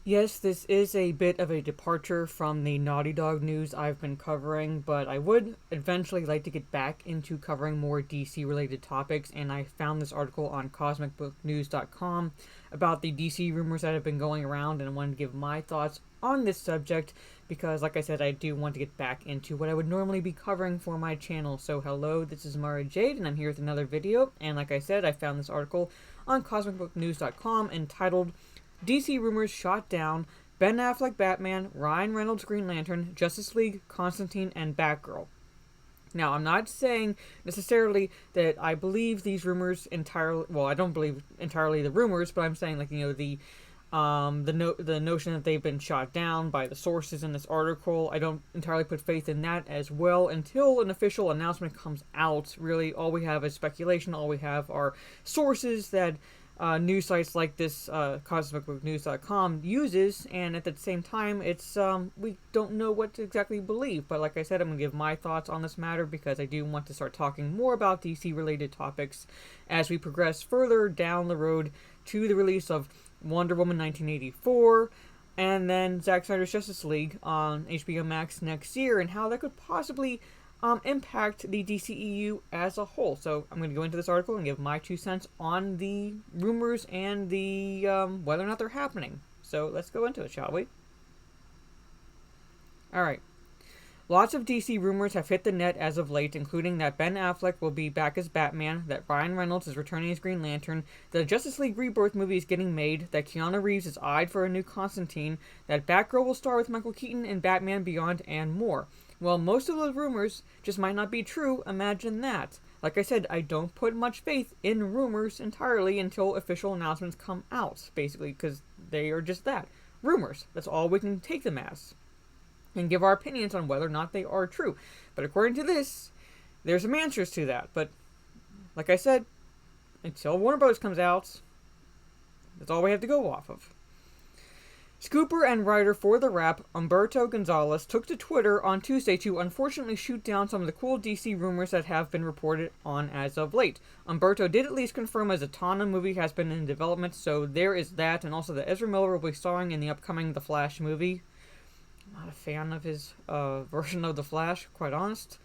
Yes, this is a bit of a departure from the Naughty Dog news I've been covering, but I would eventually like to get back into covering more DC related topics, and I found this article on cosmicbooknews.com about the DC rumors that have been going around, and I wanted to give my thoughts on this subject because, like I said, I do want to get back into what I would normally be covering for my channel. So, hello, this is Mara Jade, and I'm here with another video, and like I said, I found this article on cosmicbooknews.com entitled DC rumors shot down Ben Affleck Batman, Ryan Reynolds Green Lantern, Justice League, Constantine, and Batgirl. Now, I'm not saying necessarily that I believe these rumors entirely. Well, I don't believe entirely the rumors, but I'm saying the notion that they've been shot down by the sources in this article. I don't entirely put faith in that as well until an official announcement comes out. Really, all we have is speculation. All we have are sources that news sites like this cosmicbooknews.com uses, and at the same time it's we don't know what to exactly believe. But like I said, I'm going to give my thoughts on this matter because I do want to start talking more about DC related topics as we progress further down the road to the release of Wonder Woman 1984 and then Zack Snyder's Justice League on HBO Max next year, and how that could possibly impact the DCEU as a whole. So I'm going to go into this article and give my 2 cents on the rumors and the whether or not they're happening. So let's go into it, shall we? Alright. Lots of DC rumors have hit the net as of late, including that Ben Affleck will be back as Batman, that Ryan Reynolds is returning as Green Lantern, that a Justice League Rebirth movie is getting made, that Keanu Reeves is eyed for a new Constantine, that Batgirl will star with Michael Keaton in Batman Beyond, and more. Well, most of those rumors just might not be true. Imagine that. Like I said, I don't put much faith in rumors entirely until official announcements come out, basically, because they are just that. Rumors. That's all we can take them as. And give our opinions on whether or not they are true. But according to this, there's some answers to that. But, like I said, until Warner Bros. Comes out, that's all we have to go off of. Scooper and writer for The Wrap, Umberto Gonzalez, took to Twitter on Tuesday to unfortunately shoot down some of the cool DC rumors that have been reported on as of late. Umberto did at least confirm a Zatanna movie has been in development, so there is that, and also that Ezra Miller will be starring in the upcoming The Flash movie. I'm not a fan of his version of The Flash, quite honest.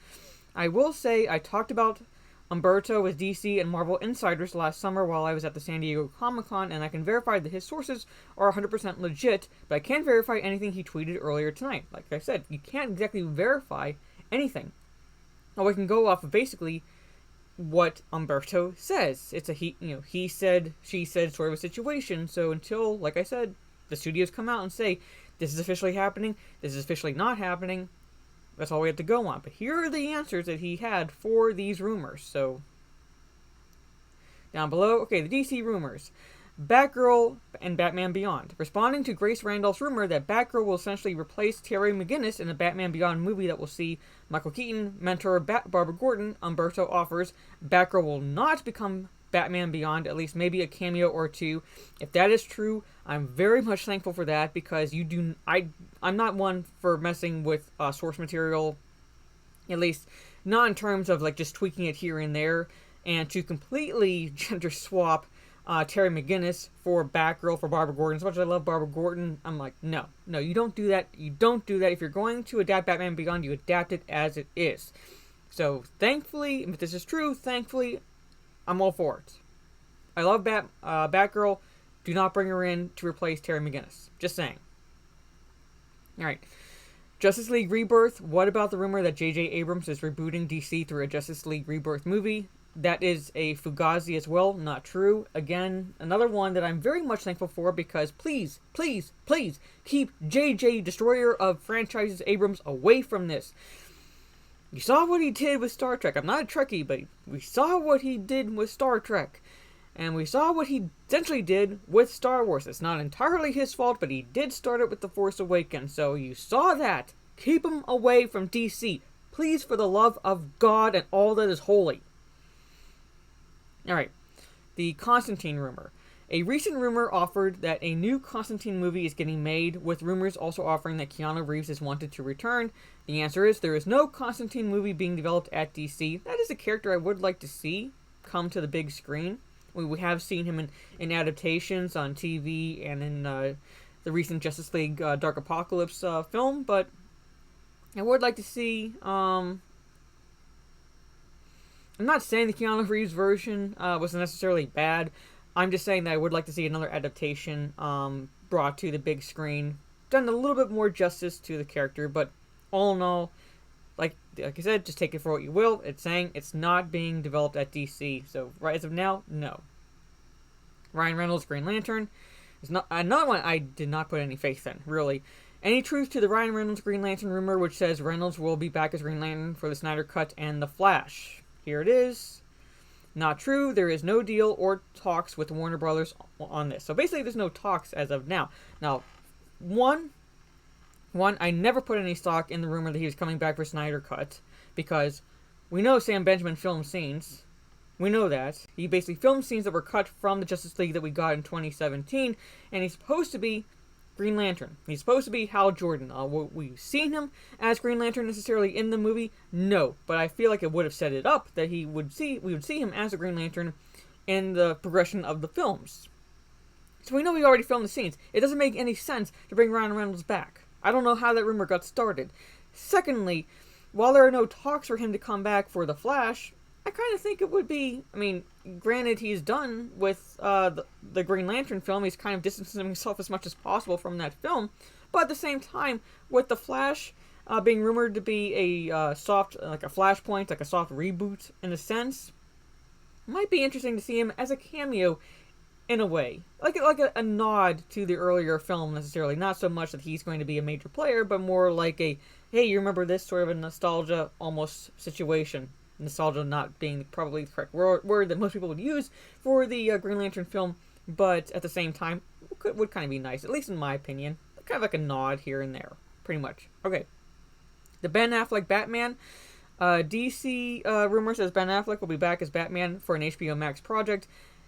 I will say I talked about Umberto with DC and Marvel insiders last summer while I was at the San Diego Comic-Con, and I can verify that his sources are 100% legit, but I can't verify anything he tweeted earlier tonight. Like I said, you can't exactly verify anything. All we can go off of basically what Umberto says. It's a he said, she said sort of a situation, so until, like I said, the studios come out and say, this is officially happening, this is officially not happening, that's all we have to go on. But here are the answers that he had for these rumors. So, down below, okay, the DC rumors. Batgirl and Batman Beyond. Responding to Grace Randolph's rumor that Batgirl will essentially replace Terry McGinnis in the Batman Beyond movie that will see Michael Keaton mentor Barbara Gordon, Umberto offers Batgirl will not become Batman Beyond, at least maybe a cameo or two. If that is true, I'm very much thankful for that, because I'm not one for messing with source material, at least not in terms of like just tweaking it here and there, and to completely gender swap Terry McGinnis for Batgirl for Barbara Gordon. As much as I love Barbara Gordon, I'm like, no, you don't do that. You don't do that. If you're going to adapt Batman Beyond, you adapt it as it is. So thankfully, if this is true, thankfully, I'm all for it. I love Batgirl. Do not bring her in to replace Terry McGinnis. Just saying. Alright. Justice League Rebirth. What about the rumor that J.J. Abrams is rebooting DC through a Justice League Rebirth movie? That is a fugazi as well. Not true. Again, another one that I'm very much thankful for, because please, please, please keep J.J. Destroyer of Franchises Abrams away from this. You saw what he did with Star Trek. I'm not a Trekkie, but we saw what he did with Star Trek. And we saw what he essentially did with Star Wars. It's not entirely his fault, but he did start it with The Force Awakens. So you saw that. Keep him away from DC. Please, for the love of God and all that is holy. Alright. The Constantine rumor. A recent rumor offered that a new Constantine movie is getting made, with rumors also offering that Keanu Reeves is wanted to return. The answer is there is no Constantine movie being developed at DC. That is a character I would like to see come to the big screen. We have seen him in adaptations on TV and in the recent Justice League Dark Apocalypse film, but I would like to see. I'm not saying the Keanu Reeves version was necessarily bad. I'm just saying that I would like to see another adaptation brought to the big screen, done a little bit more justice to the character. But all in all, like I said, just take it for what you will. It's saying it's not being developed at DC. So right as of now, no. Ryan Reynolds, Green Lantern, is not another one I did not put any faith in, really. Any truth to the Ryan Reynolds Green Lantern rumor, which says Reynolds will be back as Green Lantern for the Snyder Cut and The Flash? Here it is. Not true. There is no deal or talks with Warner Brothers on this. So basically, there's no talks as of now. Now, one, I never put any stock in the rumor that he was coming back for Snyder Cut, because we know Sam Benjamin filmed scenes. We know that. He basically filmed scenes that were cut from the Justice League that we got in 2017, and he's supposed to be Green Lantern. He's supposed to be Hal Jordan. We've seen him as Green Lantern necessarily in the movie? No, but I feel like it would have set it up that we would see him as a Green Lantern in the progression of the films. So we know he already filmed the scenes. It doesn't make any sense to bring Ryan Reynolds back. I don't know how that rumor got started. Secondly, while there are no talks for him to come back for The Flash, I kind of think it would be, I mean, granted he's done with the Green Lantern film, he's kind of distancing himself as much as possible from that film, but at the same time, with The Flash being rumored to be a soft, like a Flashpoint, like a soft reboot in a sense, it might be interesting to see him as a cameo in a way. Like a nod to the earlier film necessarily, not so much that he's going to be a major player, but more like a, hey, you remember this, sort of a nostalgia almost situation. Nostalgia not being probably the correct word that most people would use for the Green Lantern film, but at the same time, would kind of be nice, at least in my opinion. Kind of like a nod here and there, pretty much. Okay. The Ben Affleck Batman. DC rumor says Ben Affleck will be back as Batman for an HBO Max project.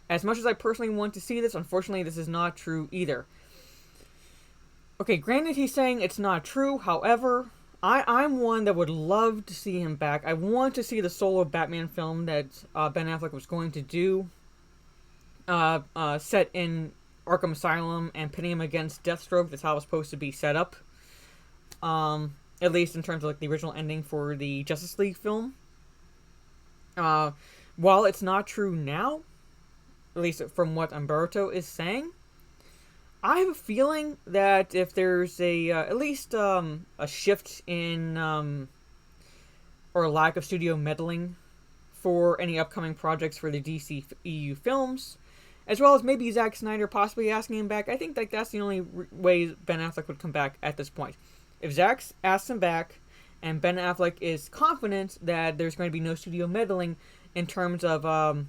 As much as I personally want to see this, unfortunately, this is not true either. Okay, granted he's saying it's not true, however, I'm one that would love to see him back. I want to see the solo Batman film that Ben Affleck was going to do, set in Arkham Asylum and pitting him against Deathstroke. That's how it was supposed to be set up. At least in terms of like the original ending for the Justice League film. While it's not true now, at least from what Umberto is saying, I have a feeling that if there's at least a shift in or a lack of studio meddling for any upcoming projects for the DCEU films, as well as maybe Zack Snyder possibly asking him back, I think like that's the only way Ben Affleck would come back at this point. If Zack asks him back, and Ben Affleck is confident that there's going to be no studio meddling in terms of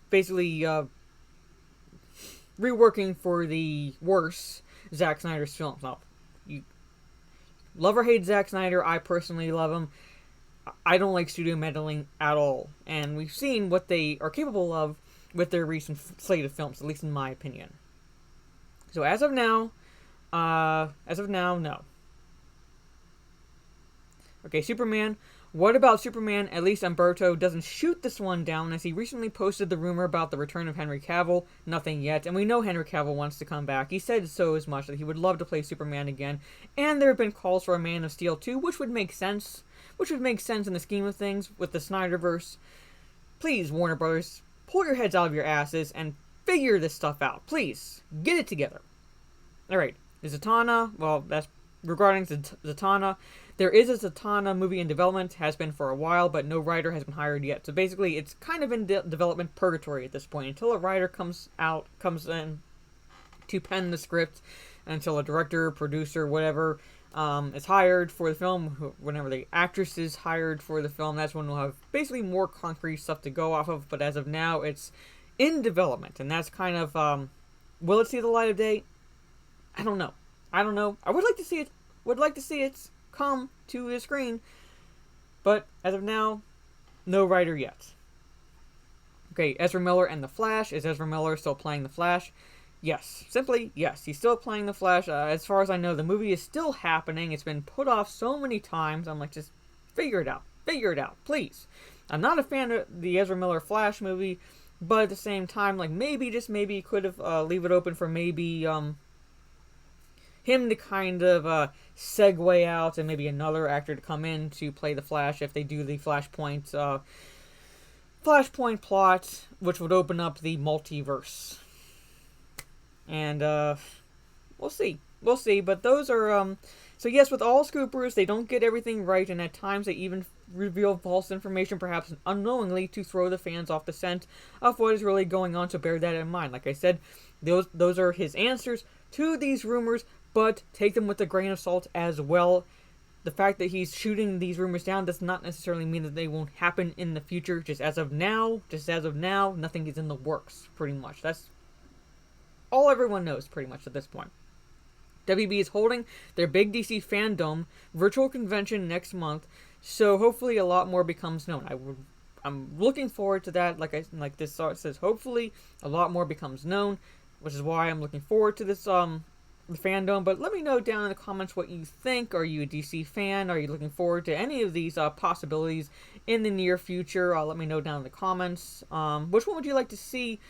basically reworking for the worse Zack Snyder's films. Now, you love or hate Zack Snyder, I personally love him. I don't like studio meddling at all, and we've seen what they are capable of with their recent slate of films, at least in my opinion. So as of now, no. Okay, Superman. What about Superman? At least Umberto doesn't shoot this one down, as he recently posted the rumor about the return of Henry Cavill. Nothing yet, and we know Henry Cavill wants to come back. He said so as much that he would love to play Superman again, and there have been calls for a Man of Steel 2, which would make sense. Which would make sense in the scheme of things with the Snyderverse. Please, Warner Brothers, pull your heads out of your asses and figure this stuff out. Please, get it together. Alright, Zatanna, well, that's regarding Zatanna. There is a Zatanna movie in development, has been for a while, but no writer has been hired yet. So basically, it's kind of in development purgatory at this point. Until a writer comes in to pen the script, until a director, producer, whatever, is hired for the film, whenever the actress is hired for the film, that's when we'll have basically more concrete stuff to go off of. But as of now, it's in development, and that's kind of, will it see the light of day? I don't know. I would like to see it. Would like to see it come to the screen, but as of now, no writer yet. Okay, Ezra Miller and The Flash. Is Ezra Miller still playing The Flash? Yes. Simply, yes. He's still playing The Flash. As far as I know, the movie is still happening. It's been put off so many times. I'm like, just figure it out. Figure it out, please. I'm not a fan of the Ezra Miller Flash movie, But at the same time, like, maybe, just maybe, could have leave it open for maybe him to kind of segue out and maybe another actor to come in to play the Flash if they do the Flashpoint plot, which would open up the multiverse. And we'll see. We'll see. But those are so yes, with all scoopers, they don't get everything right, and at times they even reveal false information, perhaps unknowingly, to throw the fans off the scent of what is really going on. So bear that in mind. Like I said, those are his answers to these rumors, but take them with a grain of salt as well. The fact that he's shooting these rumors down does not necessarily mean that they won't happen in the future. Just as of now, nothing is in the works, pretty much. That's all everyone knows, pretty much, at this point. WB is holding their big DC Fandom virtual convention next month, so hopefully a lot more becomes known. I'm looking forward to that. Like this says, hopefully a lot more becomes known, which is why I'm looking forward to this the fandom. But let me know down in the comments what you think. Are you a DC fan? Are you looking forward to any of these possibilities in the near future? Let me know down in the comments. Which one would you like to see,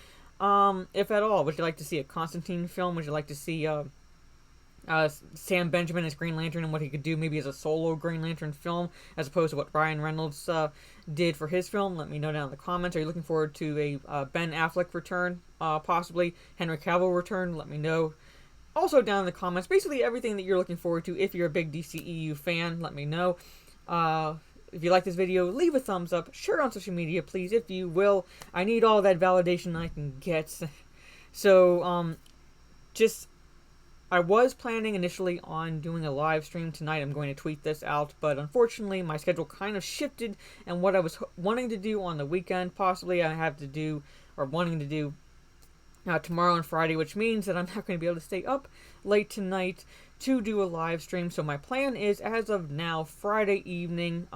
if at all? Would you like to see a Constantine film? Would you like to see Sam Benjamin as Green Lantern and what he could do maybe as a solo Green Lantern film, as opposed to what Ryan Reynolds did for his film? Let me know down in the comments. Are you looking forward to a Ben Affleck return, possibly Henry Cavill return? Let me know. Also down in the comments, basically everything that you're looking forward to. If you're a big DCEU fan, let me know. If you like this video, leave a thumbs up. Share it on social media, please, if you will. I need all that validation I can get. So, I was planning initially on doing a live stream tonight. I'm going to tweet this out, but unfortunately my schedule kind of shifted, and what I was wanting to do on the weekend, possibly I have to do, or wanting to do, tomorrow and Friday, which means that I'm not going to be able to stay up late tonight to do a live stream. So my plan is, as of now, Friday evening,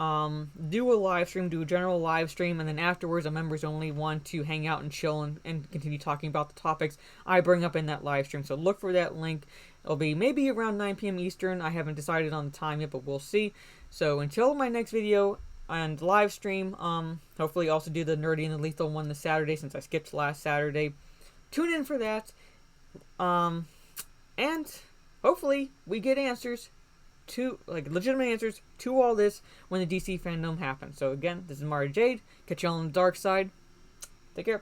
do a live stream, do a general live stream, and then afterwards a members only one to hang out and chill and continue talking about the topics I bring up in that live stream. So look for that link. It'll be maybe around 9 p.m. Eastern. I haven't decided on the time yet, but we'll see. So until my next video and live stream, hopefully also do the Nerdy and the Lethal one this Saturday, since I skipped last Saturday. Tune in for that, and hopefully we get answers to, like, legitimate answers to all this when the DC fandom happens. So again, this is Mari Jade. Catch y'all on the dark side. Take care.